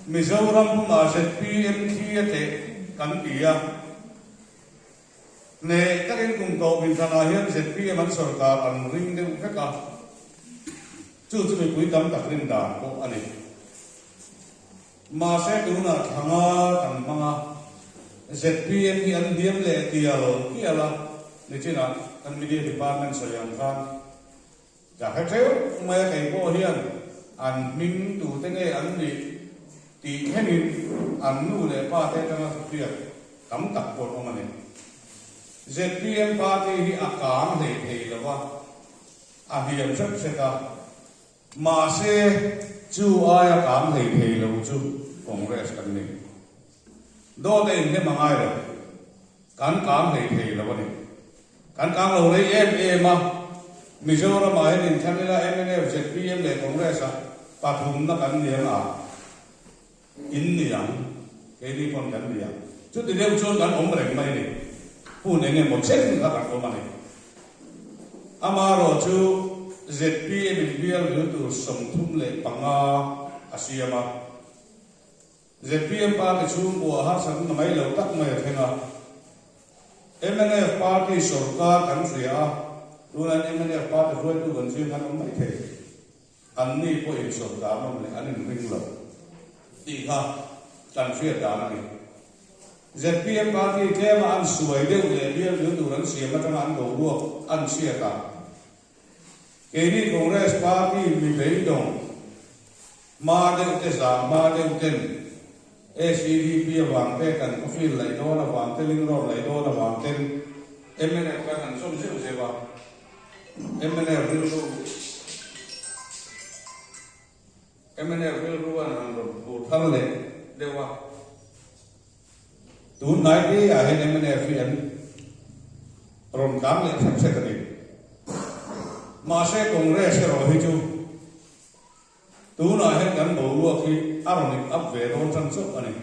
Mizoram puma ZPM te kan tia ne các em cùng tổ bình thana hiền ZPM an sarkar an ring de ka chu mi pui tam tak rin da ko ani ma se tu na thanga kan manga ZPM hi an diam le tia lo ki ala ni china kan media department soyang khan ja ha theu me kai ko hian an min tu te nge an ni ti hemin an nu le pa te tanga pia kam tak por o mane ZPM party hi akam he he lawa a hiam chak se ka ma se chu aya kam he he lo chu congress kan ni do te in he mangai lo kan kam he he lawa ni kan kam lo le ma Mizoram ai in thamila MNF ZPM le congress a pathum na kan ni a in ni yang ke ni pon kan ni yang chu ti deu chon kan om reng mai ni pu ne nge mo chen ka kan ko ma ni amaro chu ZPM bial lu tu som thum le panga asiama ZPM pa ke chu bo ha san na mai lo tak mai thenga MNF party sarkar kan ria lunan MNF party roi tu kan sia kan mai the an ni po in sarkar ma le an ring lo ti ha kan sia da na ni ZPM party ke ma an suai de le bial lu tu ran sia ma tang an go ru an sia ka ke ni congress party mi bei dong ma de te sa ma de ten SEDP wang te kan ko fil lai do na wang te ling ro lai do na wang ten MNF kan som se ba MNF will run on the Butale, they were. Do night day I had MNF and from Gamlet and Secretary. Marse Congress or Hitu. Do not have gun work ironic up there on some company.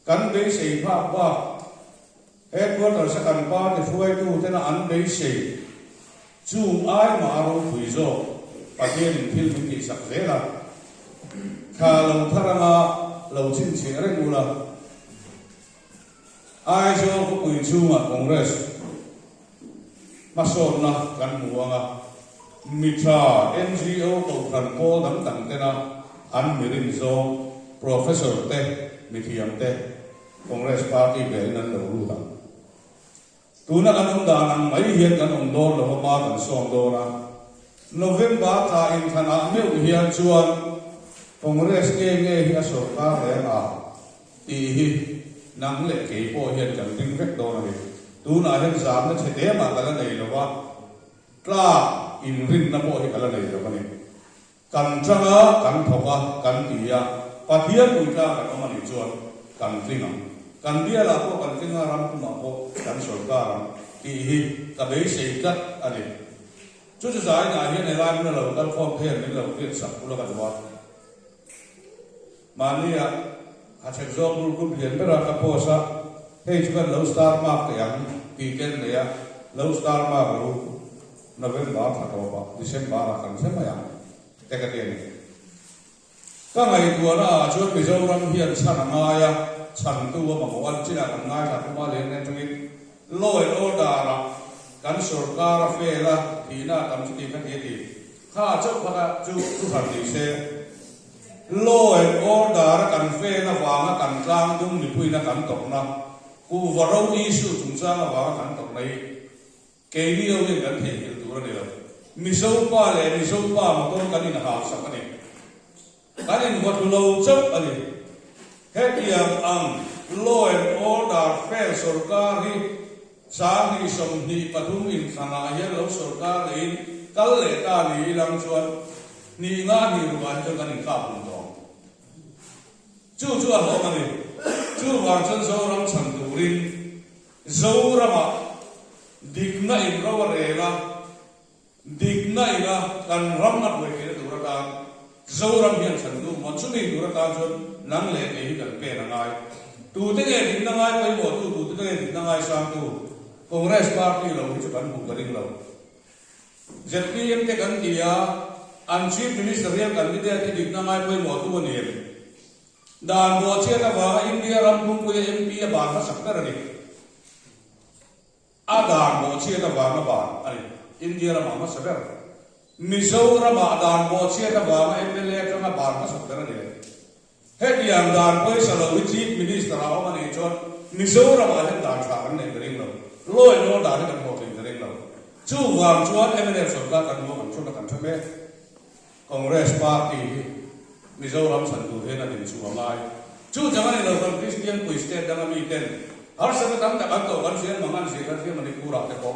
Can they say Papa? Headquarters second part if we do then unbased. Zoom I maro puizo. Pagyan in Pilgrim is Sakzela. Kalau Tarama, Low Chinchi Regula. I saw Puichuma Congress. Masona, Ganmuanga, Mitra, NGO, Tranpo, Dantena, Anmirinzo, Professor Te, Mitiam Te, Congress Party, Belnan, Lula. Tuna Anundanang, Mayan Ganondor, Loma, and Sondora. November ta in thana meu hian chuan congress ke nge hi sarkar le a ti hi nang le ke po hian kan ting vek do na ni tu na hian zam na chhe ma kala nei lowa tla in rin na po hi kala nei lo ni kan changa kan thoka kan tia pathian uita ka ma ni chuan kan tringa kan dia la po kan tringa ram tu ma po kan sarkar ti hi ka be sei kat ani chú giải này hiện nay làm nó là một phong thiền nên là một việc sắp của nó cả rồi mà như à hạt giống luôn cũng hiện bây giờ các bộ sa hay chúng ta lâu star mark cái anh kỳ kén này à lâu star mark rồi November thật rồi December là cần xem mà anh cái tiền này các ngày qua đó chú bây giờ làm hiện sản ngay à sản tu mà một anh chỉ là làm ngay thật mà lên nên chúng lôi lô đà là kan sarkar fe la thina tam chuti kan heti kha chok phaka chu phar ti se law and order kan fe na wanga kan tlang dung ni puina kan tok na ku varo issue chung cha na wanga kan tok nei ke ni o ni kan the hil tu ni lo mi so pa ma to kan in ha sa kan ni kan in what lo chok ani hetiam ang law and order fe sarkar hi sáng ni som ni pathum in sana hian lo sarkar in kal le ta ni lam chuan ni nga ni ruan cho kan in ka pun to chu ho ma ni chu wa chan zo ram chan tu rin zo rama digna in ro re la digna ila kan ram na we ke tu ra ta zo ram hian chan tu mon chu ni tu ra ta chuan nang le ke hi kan pe na ngai tu te ge din na ngai pai mo tu te ge din na ngai sang tu Congress Party lo chu kan bu garing lo ZPM te kan dia an chief ministerial candidate ti dik na ngai poi mo tu ni đàn bộ chia là vào India ram bung quê MP bản phát sắc ra đi đàn bộ chia là vào nó bản anh India ram mà sắc ra Mizoram đàn bộ chia là vào MLA cho nó bản phát sắc ra đi hết yang đàn quê sao là chief minister áo mà này cho Mizoram là đàn phá cái này cái gì đâu lôi nó đàn cái bộ cái gì đâu chú vàng chuan MLA sổ cả cần mua cần cho nó cần cho mẹ Congress Party Mizoram sản thủ thế là điểm số ngay chú chẳng hạn là phần Christian Christian đang làm gì tên har sa tam ta ban to ban sian mangan si kan sian manipura te ko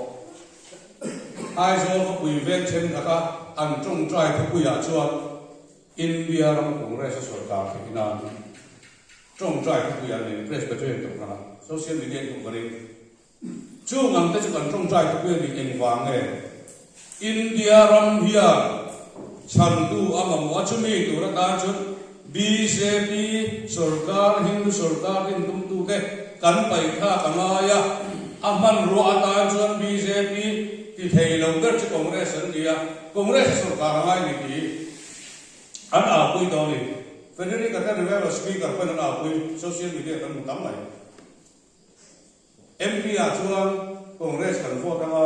ai zo ko pui ven chen kha an chung trai thu puya chuan India ram Congress sarkar ke ina chung trai thu puya ne presbyterian to kana social media ko gari chu ngam te chu kan chung trai thu puya ni eng wang nge India ram hiya chandu amam wachumi tu ra ta chu BJP sarkar Hindu sarkar in tum tu te kan pai kha kamaya aman ro ata chuan BJP ti thei lo der chu Congress an dia Congress sarkar ngai ni ti an a pui do ni federal ka ta level speaker pa na pui social media kan tam mai MP a chuan Congress kan vote anga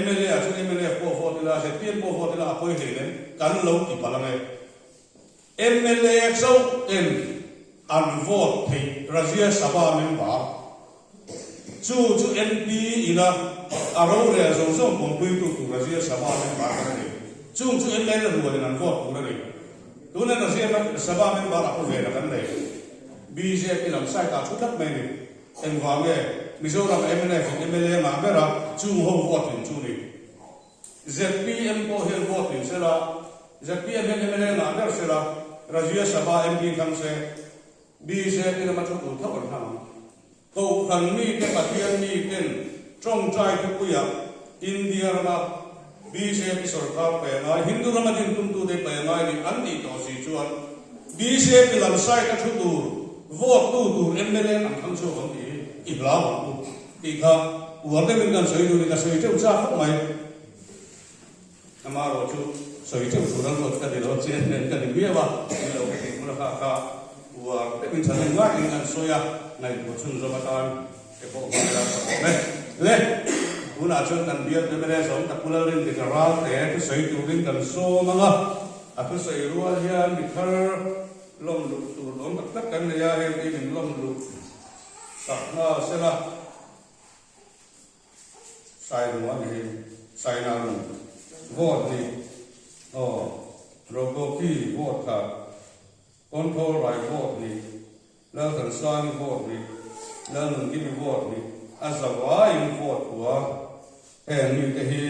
MLA a chuan MLA ko vote la se PM ko vote la pui he len kan lo ti palange MLA so in an vote thì Rajya Sabha member chu MP ina aro le so so bom pui tu Rajya Sabha member ka ni chu MLA ru le an vote ku ni tu na Rajya Sabha member ko ve kan nei BJP lam sai ta chu thak mai ni en wa nge Mizoram MLA ma bera chu ho vote chu ni ZPM ko hel vote se la ZPM MLA ma ber se la Rajya Sabha MP kan se BJP na ma chu tu thak on ham ko kan mi ke patian mi ken trong trai thu puya India ma BJP sarkar pe ngai Hindu ram din tum tu de pe ngai ni an ni to si chuan BJP lam sai ka thu tu vote tu MLA an khang chu hom ni i blau tu ti kha wa de min kan soi du ni ka soi cheu cha khop mai amaro chu soi cheu tu ran lo ka de lo chen nen ka ni bia ba ni lo ke mu la kha wa de min chan ngai ni kan soya ngai bo chun zo ma tan ke po ma la ne le una chun kan bia de mere so ta kula rin de ka ra te ke soi tu rin kan so ma nga a ku soi ruwa hian mi khar lom lu tu lom tak kan ya he ti min lom lu sakna sela sai ru wa ni sai na ru vote ni robo ki vote ka control right vote ni la kan sang vote ni la nun ki vote ni azawa in vote wa ni te hi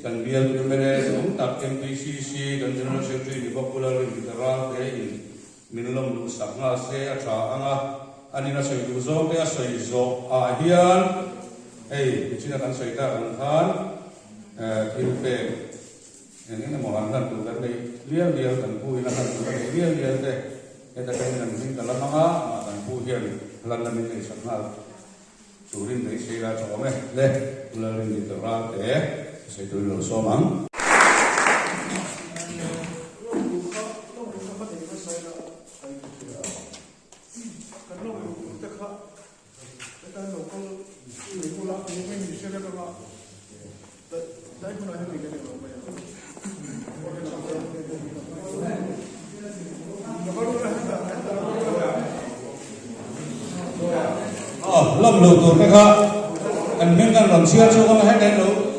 kan bial ni mene sum tak MPCC kan general secretary ni popular ni tara te in minlom lu sakna se a tha anga ani na soi du zo te a soi zo a hian china kan soi ta kan khan in pe ini na mo han tu kan dei lial kan pu ina kan tu lial te eta kan nan min kan lama ma kan pu hian lan lan ni sakna turin dei sei la cho me le ularin ni to ra te sei tu lo so mang lâm lụt tụt cái khác anh mình đang làm xia cho con hết đến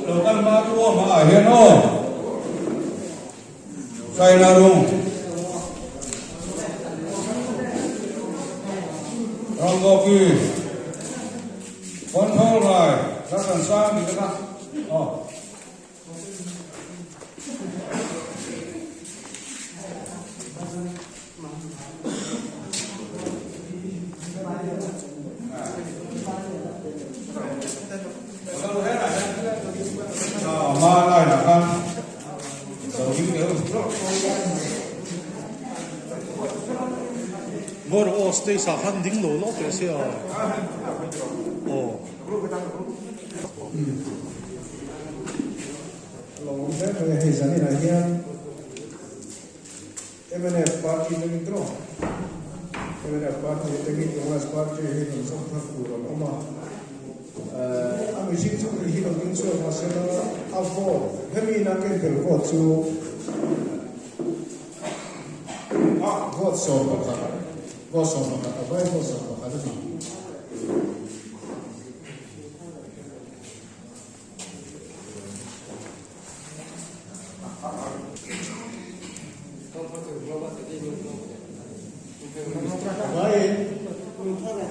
lụt tăng ba tua mà ở hiện ô xoay ra luôn rong go kỳ con thô rồi rất là sang thì cái khác ma lại là con đầu những nếu Hvor å stay sa han ding lo lo ke sia Long thế rồi hay rằng này nha em này party mình tro Feminist Party tegi Congress Party hi nung sok thak pura oma ami sing chu hi nung kin chu ma se na avo hemi na ken tel ko chu vote so ka vai vote so ka da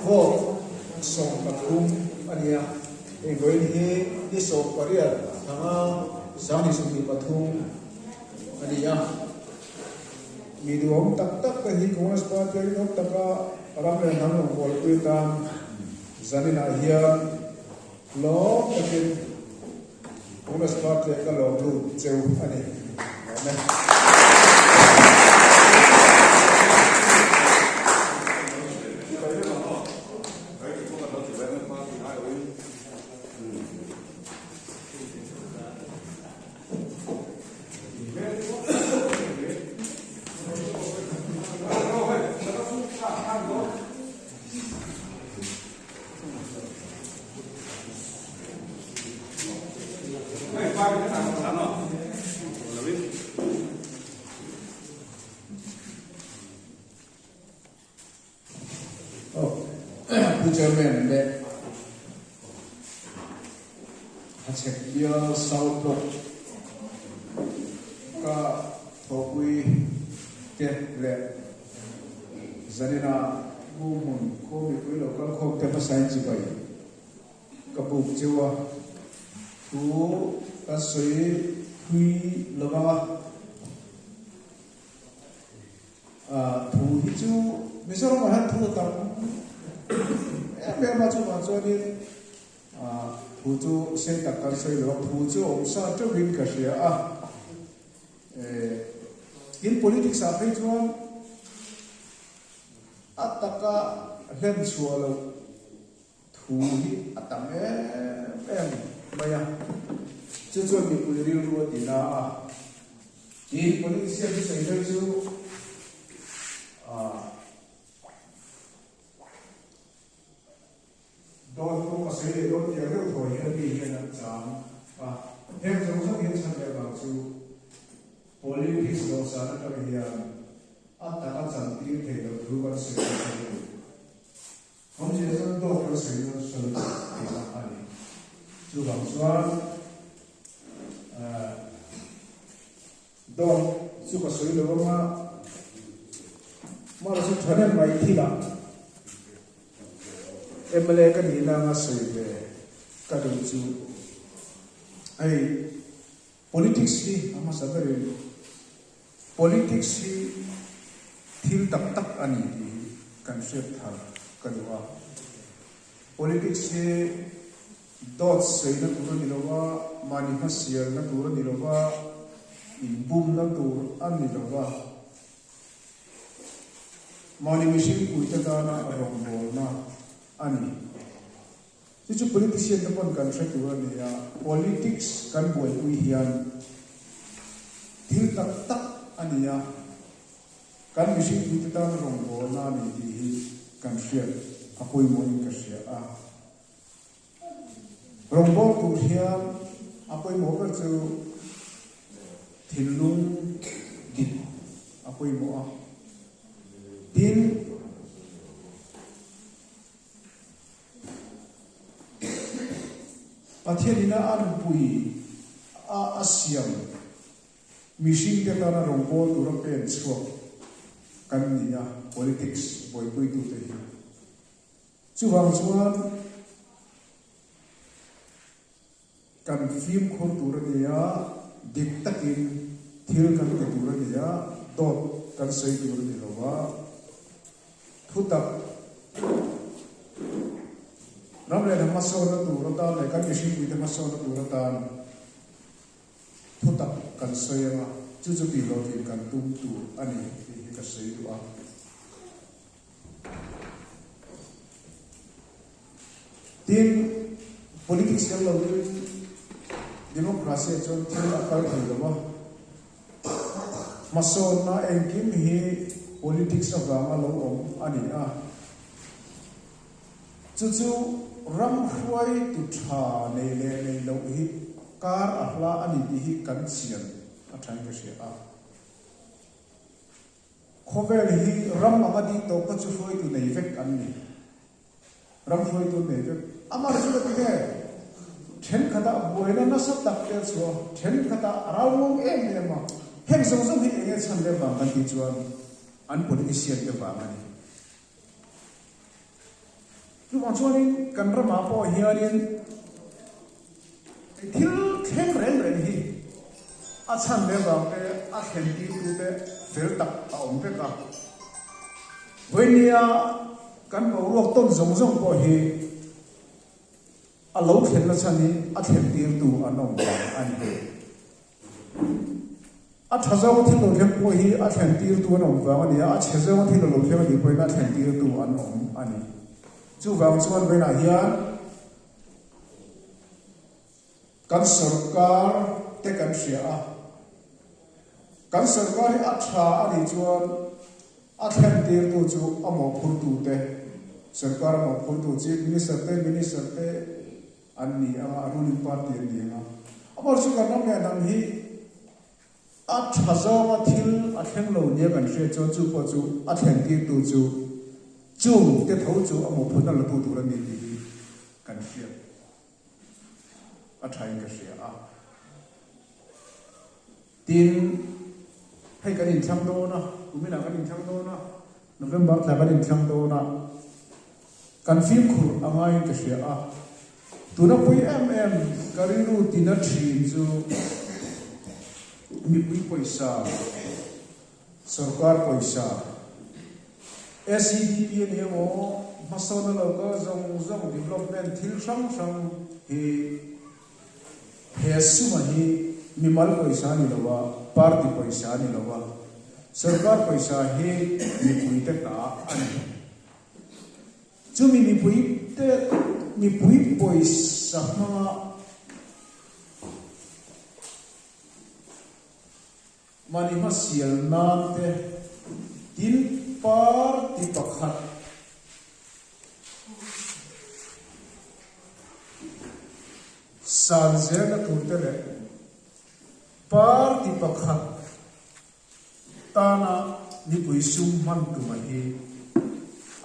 vote so ka kum ania e goin hi ni so paria thanga sani sumi pathum ania Miduom tak ka hi Congress Party no taka ramle nang bol kuitam zanina hian lo takin Congress Party ka lo lu cheu ani amen Chairman le achek dia south ka thokui te le zanina gumun ko mi ko lo kan khok te pasain chi bai ka buk chewa tu ka soi hui lawa thu hi chu mizoram han thu ta em mà cho nên phụ chú sen đặc căn xây được phụ chú ông sa cho bin cái gì in politics à phải cho ataka lên xua lo thu hi atam em maya cho mình cũng đi luôn thì na in politics à xây được chú đôi lúc mà xây dựng đôi giờ lúc thôi hiện đi hiện làm giảm và thêm trong số hiện sản phẩm bảo chú politics đó sản nó cái hiện áp đặt các sản phẩm thể đầu tư vào sự phát triển không chỉ là đôi cái sự nó sự thì là hay chú bảo cho đôi chú có sự đó mà là sự trở nên mai thi là MLA kan hina nga sebe kadung chu ai politics hi ama sabare politics hi thil tak ani hi concept thar kadwa politics hi dot sei na tur ni lowa mani ha sial na tur ni lowa in bum na tur an ni lowa mani mission kuita dana arong bol na ani chu politician na pon contract wa ni ya politics kan boi ui hian thil tak ani ya kan mission kuita dana rong bol na ni hi kan share apoi mo in ka share rong bol tu hian apoi mo ka chu thilung git apoi mo tin Pathianina an pui asiam mishing te tana rongbo tura pen chuak kan nia politics boy pui tu te hi chuwang chuan kan film khor tura nia dik takin thil kan te tura nia dot kan sei tura ni lowa thutak namle na maso na turata le kan mission wi na maso na turata thutak kan soyama chu pi lo tin kan tum tu ani hi ka sei tu tin politics kan lo democracy chon thil akal thil lo maso na engkim hi politics of alo ani chu ram huai tu tha nei le nei lo hi kar ahla ani bi hi kan chian a thang ka she khovel hi ram amadi to ka chu huai tu nei vek an ni ram huai tu nei vek amar chu le ke then khata boina na sab tak te chu then khata rawong em ma heng song song hi enge chan le ba kan ti chuan an politician te ba ani tu ma chuan kan rama po hianin thil theng reng reng hi a chan le ba te a khen ti tu te fel tak a om pe ka voinia kan bo lok ton zong zong po hi a lo khen na chani a khen ti tu anom ba ani a thazaw thil lo khen po hi a khen ti tu anom ba ani a chezaw thil lo khen ni po na khen ti tu anom ani chu wang chuan vena hian kan sarkar te kan hria kan sarkar a tha ani chuan a khen ti tu chu amo phur tu te sarkar amo phur tu chief minister te anni ama ruling party ni ma amar chu kan nam nam hi a thazaw thil a khen lo ne kan hria chu po chu a khen ti tu chu chung te thau chu amo phuna la tu la ni ni kan hria a thain ka hria tin hay kan in thang do na kumina kan in thang do na November la kan in thang do na kan film khur angai ka hria tuna pui kariru tina thin chu mi pui paisa sarkar paisa SCDP ni mo masona loka zong development thil sang hi suma hi mimal paisa ni lawa party paisa ni lawa sarkar paisa hi mi pui te ka ani chumi mi pui paisa ma mani masial nan te tin party pakhat sanjena turtere party pakhat tana ni puisum man tu mahi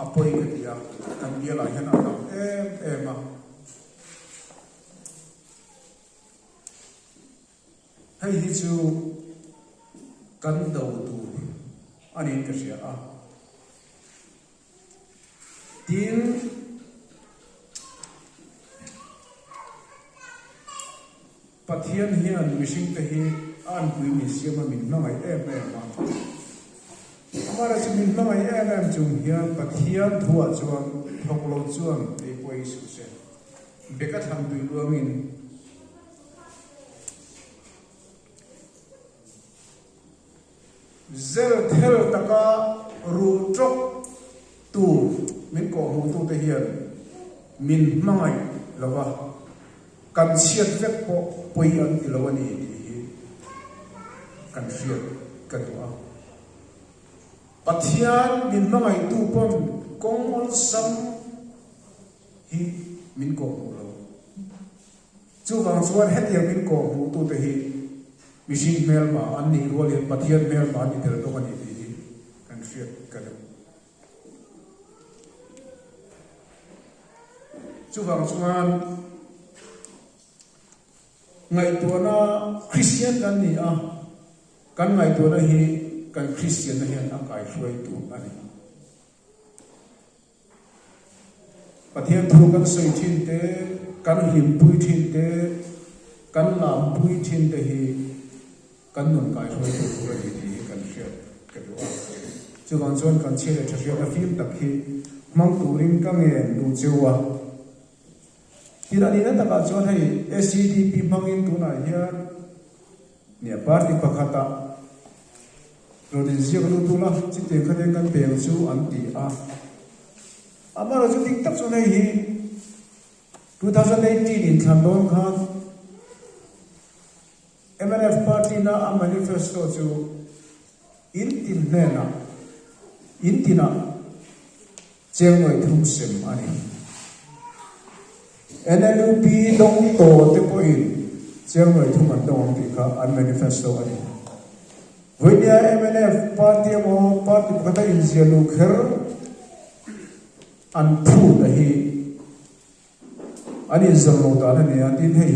apoi ke dia kan dia la hian atam em hei hi chu kan do tu ani ka sia tin pathian hian mishing te hi an pui mi siama min na mai em amara chu min na mai em chung hian pathian thua chuan thoklo chuan ei poi su se beka tham dui luangin zel thel taka ru trok tu min ko hu tu te hian min mangai lawa kan siat vek po poi an ilawani hi kan siat kadwa pathian min mangai tu pon kongol sam hi min ko hu lo chu wang chuan hetia min ko hu tu te hi mishing mel ma an ni role pathian mel ma ni tel to ani hi kan siat kadwa chu wang chuan ngai tu na Christian kan ni kan ngai tu na hi kan Christian na hian akai hloi tu ani pathian thu kan sei thin te kan lim pui thin te kan lam pui thin te hi kan nun kai hloi tu ani hi kan share ka du chu kan chuan kan chele thria na film tak hi mang turin ka nge du chewa Hirani na taka chuan hei SCDP mangin tuna hian nia party pakhata rodin ziak lu tula chite khane kan bel chu an ti amara chu tik tak chuan hei 2018 in Thandon khan MNF party na a manifesto chu in tin nena intina chengoi thum sem ani NLP dong to te po in chengoi thum an dong ti kha an manifesto ani Vanya MNF party mo party kata in zialu kher an phu da hi ani zallo ta na ne atin hi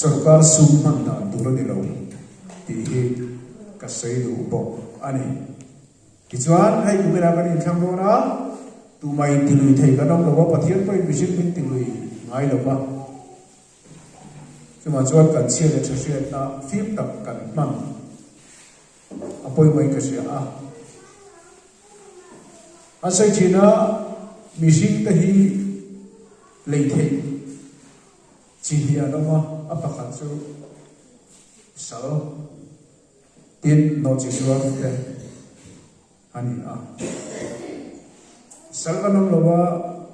sarkar summan na dura ni lo ti hi ka sei du bo ani kichuan hai ku mera kan in thang do na tu mai ti lui thei ka dong lo pathian pai bisin min ti lui ngai lo ba chuma chuan kan chia le thriat na phim tak kan man apoi mai ka sia a sai china mishing ta hi lei thei chi hia no ma apakhat chu sal tin no chi suwa te ani sal kanam loba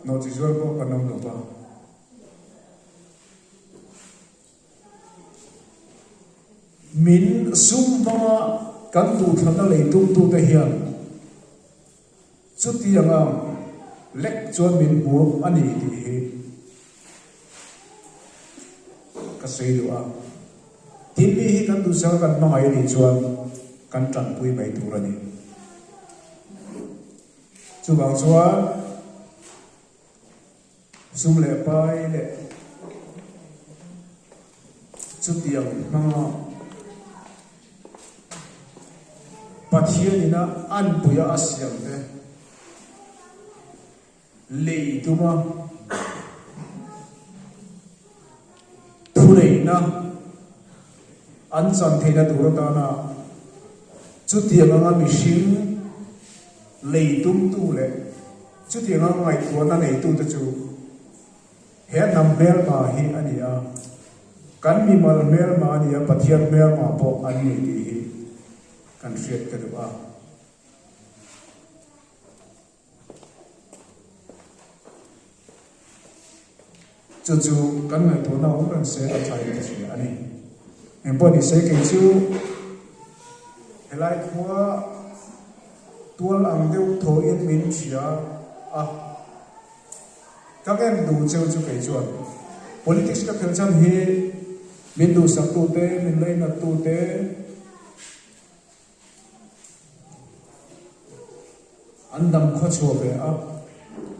no chi suwa ko kanam loba min sum ma kan tu thana lei tum tu te hian chuti anga lek chuan min bu ani ti hi ka sei du tin mi hi kan du sa kan ma mai ni chuan kan tran pui mai tu ra ni chu bang chuan sum le pai le chuti anga pathianina an puya asyam te lei tuma thureina an chan theina durata na chutianga nga mishing lei tum tu le chutianga ngai thona nei tu ta chu he nam mel ma hi ania kan mi mal mel ma ania pathian mel ma po ani ti kan riat ka du chu kan ngai to na ong ran se a thai ka chi ani em po ni se ke chu helai khua tual ang deu tho in min chia các em đủ châu chu ke chuan politics ka khel chan hi min du sak tu te min lei na tu te andam kho chu ve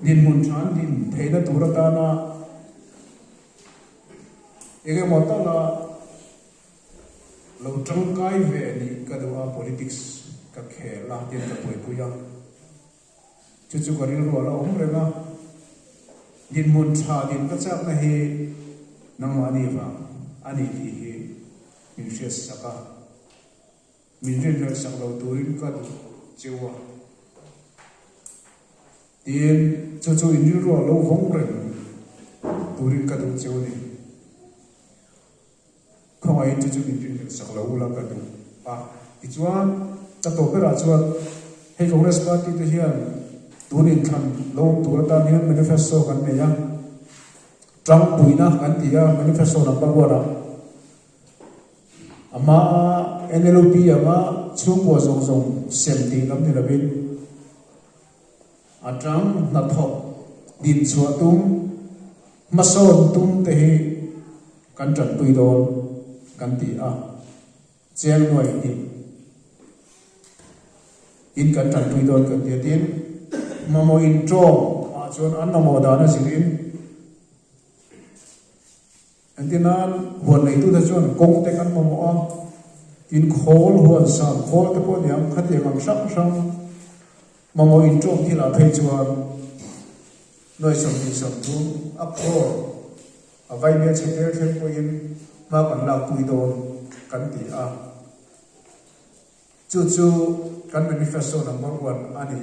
din mun than din theina turata na ege mota la lo trong kai ve ni ka do politics ka khela tin ka poi puya chu chu karil ro la om re na din mun tha din ka chak na he nang ani va ani ti he min shes saka min ren na sak lo turin ka du chewa tin chu chu in ro lo hong re turin ka du chewa ni không ai chú mình chuyện sạc lâu là cái đủ thì chuan ta tổ cái là chuan hay Congress Party thì hiện tu nên tham lâu tu ta nên manifesto kan này ya Trump bui na kan tiga manifesto nampak gua na ama NLP ama chung gua zong sem ti lam ni labin Trump na thok din chua tum mason tum te hi kan tran pui don kan ti cheng noi ni in kan tran pui don kan ti tin mamo in tro chon an mamo da na sirin antinan hon nei tu da chon kong te kan mamo in khol hon sam khol te po niam khati ngam sam mamo in tro ti la phei chuan noi som ni som tu akho avai me cheter them po in ma kan la pui don kan ti chu kan manifesto number 1 ani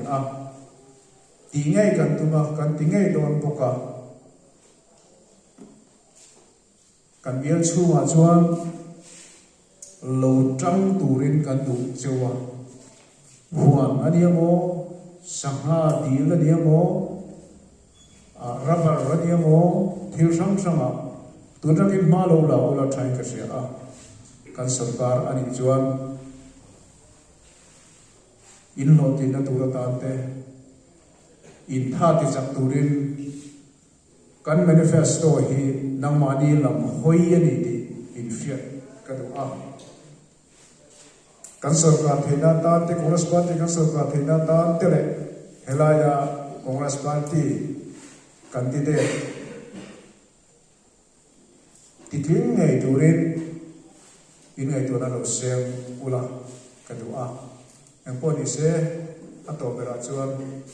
ti ngai kan tuma kan ti ngai don boka kan bial chu ma chuan lo tang turin kan du chewa huan ani mo sangha dil ani mo rabar ani mo thir sama tunra ki ma lo la ola thai ka sia kan sarkar ani chuan in lo tin na tura tante in tha ti chak turin kan manifesto hi nang mani lam hoi ani ti in fiat ka du a kan sarkar thena ta te Congress party kan sarkar thena ta te le helaya Congress party candidate titing ngai turin in ngai tu na lo sem ula ka du a ang po ni se ato bera chuan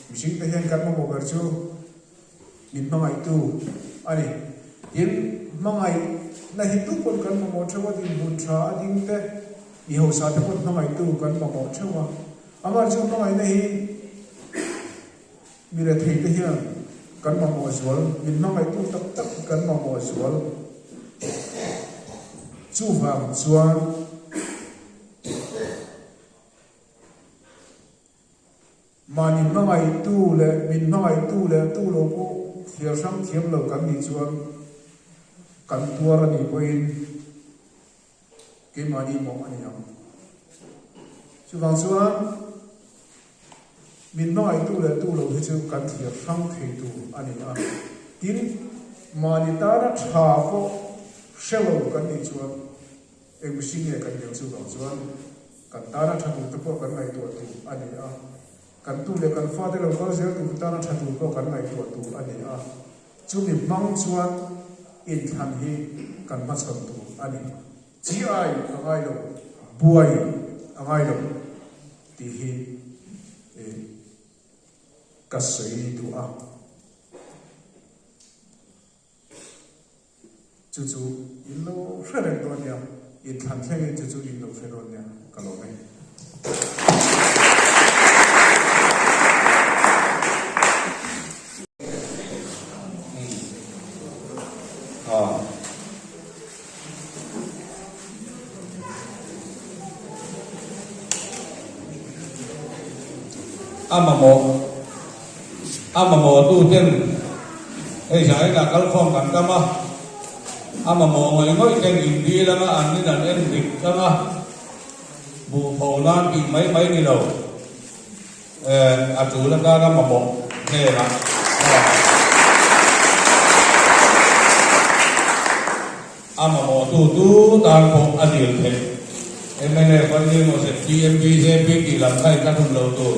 mishing te hian kan mo ber chu min mangai tu ani in mangai na hi tu pon kan mo thewa din bun tha ding te i ho sa te pon mangai tu kan mo thewa amar chu mangai na hi mi re thei te hian kan mo zwal min mangai tu tak tak kan mo zwal chu wang chuan mani mangai tu le min mangai tu le tu lo ko thiar sang thiam lo kan ni chuan kan tuar ani poin ke mani mo ani am chu wang chuan min mangai tu le tu lo hi chu kan thiar sang thei tu ani a tin mani ta na tha ko shelo kan ni chuan em singe kan ni chu wang chuan kan ta na tha tu ko kan ngai tu ani a kan tu le kan fa de lo ko se tu ta na tha tu ko kan ngai tu ani a chu mi mang chuan in than hi kan ma chon tu ani gi angai lo buai angai lo ti hi ka sei tu a chu chu in lo hre to nia in than thleng chu chu in lo hre ron nia ka lo mai amamo tu ten ei sai là kal phong kan kama amamo ngoi ngoi ten indi lama an ni dan en dik kama bu pholan ki mai ni lo a tu la ka amamo he la amamo tu dan phong adil the emene quan ni mo se TMB je pi ki lam kai ka thum lo tu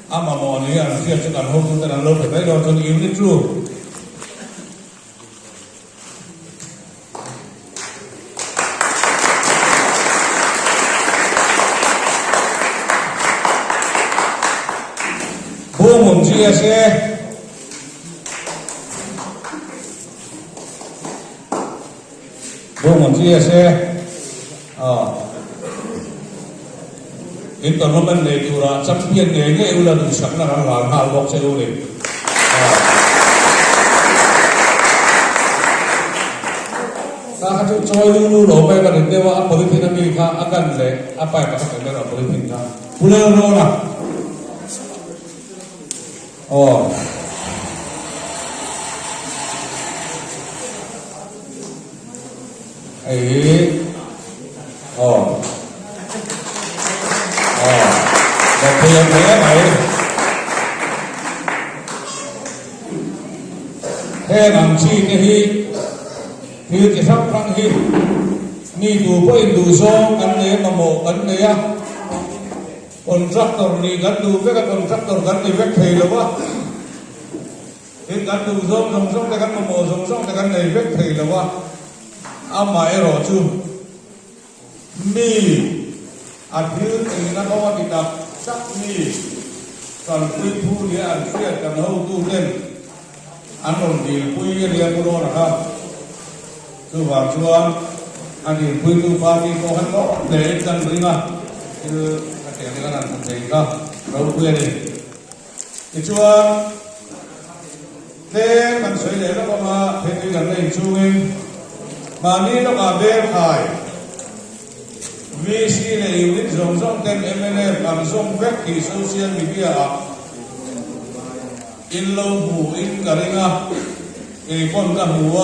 amamo ni an sia chu kan ho tu tan lo pe lo tu ni ni tru bo mon ji se in ton man le tura champion ne nge ula du sakna ral hal bok se ule ta ha chu choi lu lo pai ba de wa politin mi kha akan le apai ka ka le politin ka pula ro la thì em thấy vậy thế làm chi cái thì cái sắp răng hi ni đủ với đủ số ăn đấy mà mổ ăn đấy á contractor ni gắn đủ với các contractor gắn thì vét thầy rồi quá thì gắn đủ giống cái gắn mà mổ giống cái gắn này vét thầy rồi quá mà em rồi chứ mi thiếu thì nó có cái đặc sắc mi còn quy thu thì ăn phiệt cần hâu tu lên ăn đồng thì quy liền cô đô là không cứ vào chuan ăn thì quy tu pha đi cô hắn có để chân với mà chứ cái tiền thì cái nào cũng thấy không đâu quy đi thì chuan thế mình suy để nó có mà thế thì gần đây chu mình mà ni nó cả bên phải VC là unit rong tem MNF bằng rong web thì social media in lâu hủ in cả đây nga con cả hủ